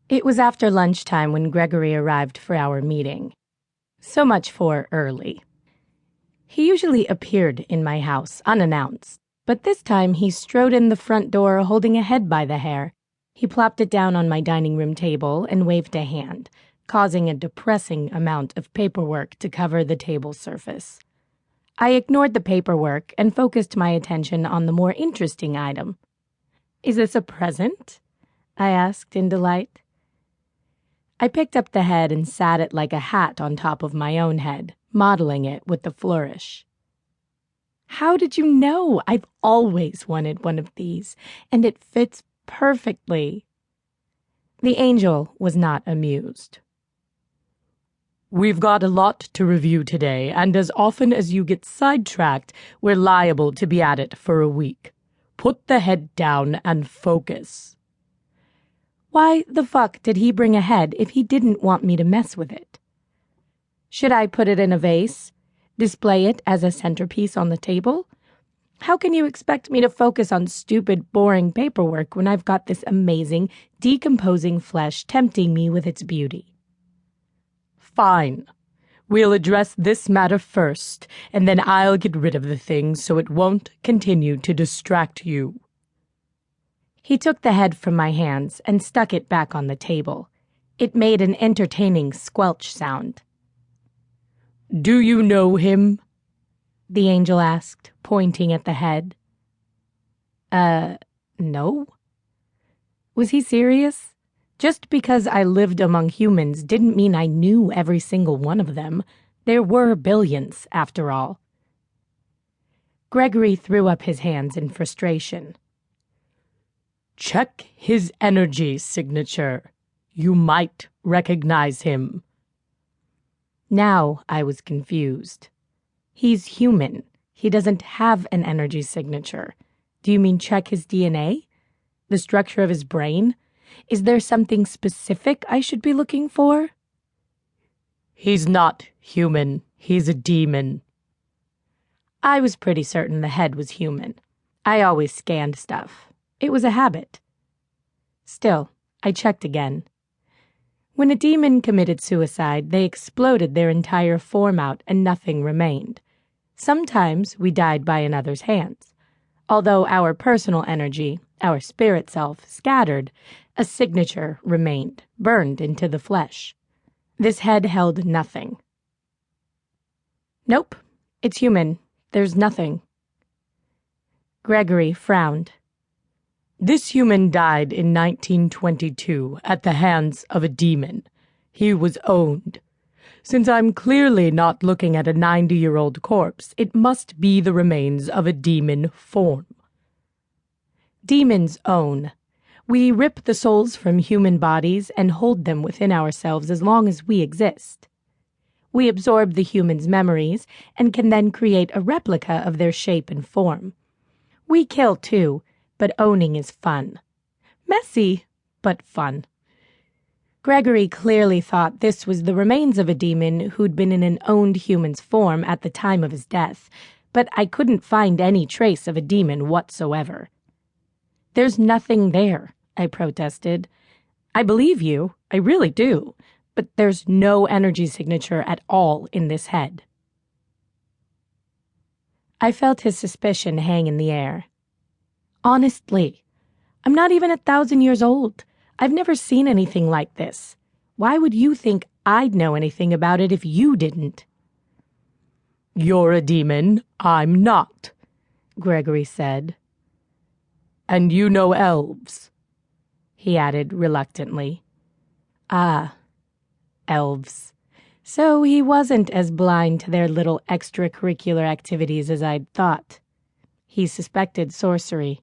It was after lunchtime when Gregory arrived for our meeting. So much for early. He usually appeared in my house unannounced, but this time he strode in the front door holding a head by the hair. He plopped it down on my dining room table and waved a hand, causing a depressing amount of paperwork to cover the table surface. I ignored the paperwork and focused my attention on the more interesting item. "Is this a present?" I asked in delight. I picked up the head and sat it like a hat on top of my own head, modeling it with the flourish. "How did you know? I've always wanted one of these, and it fits perfectly." The angel was not amused. "We've got a lot to review today, and as often as you get sidetracked, we're liable to be at it for a week. Put the head down and focus." Why the fuck did he bring a head if he didn't want me to mess with it? Should I put it in a vase? Display it as a centerpiece on the table? How can you expect me to focus on stupid, boring paperwork when I've got this amazing, decomposing flesh tempting me with its beauty? "Fine. We'll address this matter first, and then I'll get rid of the thing so it won't continue to distract you." He took the head from my hands and stuck it back on the table. It made an entertaining squelch sound. "Do you know him?" the angel asked, pointing at the head. No. Was he serious? Just because I lived among humans didn't mean I knew every single one of them. There were billions, after all. Gregory threw up his hands in frustration. "Check his energy signature. You might recognize him." Now I was confused. He's human. He doesn't have an energy signature. Do you mean check his DNA? The structure of his brain? Is there something specific I should be looking for? "He's not human. He's a demon." I was pretty certain the head was human. I always scanned stuff. It was a habit. Still, I checked again. When a demon committed suicide, they exploded their entire form out and nothing remained. Sometimes we died by another's hands. Although our personal energy, our spirit self, scattered, a signature remained, burned into the flesh. This head held nothing. "Nope, it's human. There's nothing." Gregory frowned. "This human died in 1922 at the hands of a demon. He was owned. Since I'm clearly not looking at a 90-year-old corpse, it must be the remains of a demon form." Demons own. We rip the souls from human bodies and hold them within ourselves as long as we exist. We absorb the human's memories and can then create a replica of their shape and form. We kill too, but owning is fun. Messy, but fun. Gregory clearly thought this was the remains of a demon who'd been in an owned human's form at the time of his death, but I couldn't find any trace of a demon whatsoever. "There's nothing there," I protested. "I believe you, I really do, but there's no energy signature at all in this head." I felt his suspicion hang in the air. "Honestly, I'm not even 1,000 years old. I've never seen anything like this. Why would you think I'd know anything about it if you didn't?" "You're a demon, I'm not," Gregory said. "And you know elves," he added reluctantly. Ah, elves. So he wasn't as blind to their little extracurricular activities as I'd thought. He suspected sorcery.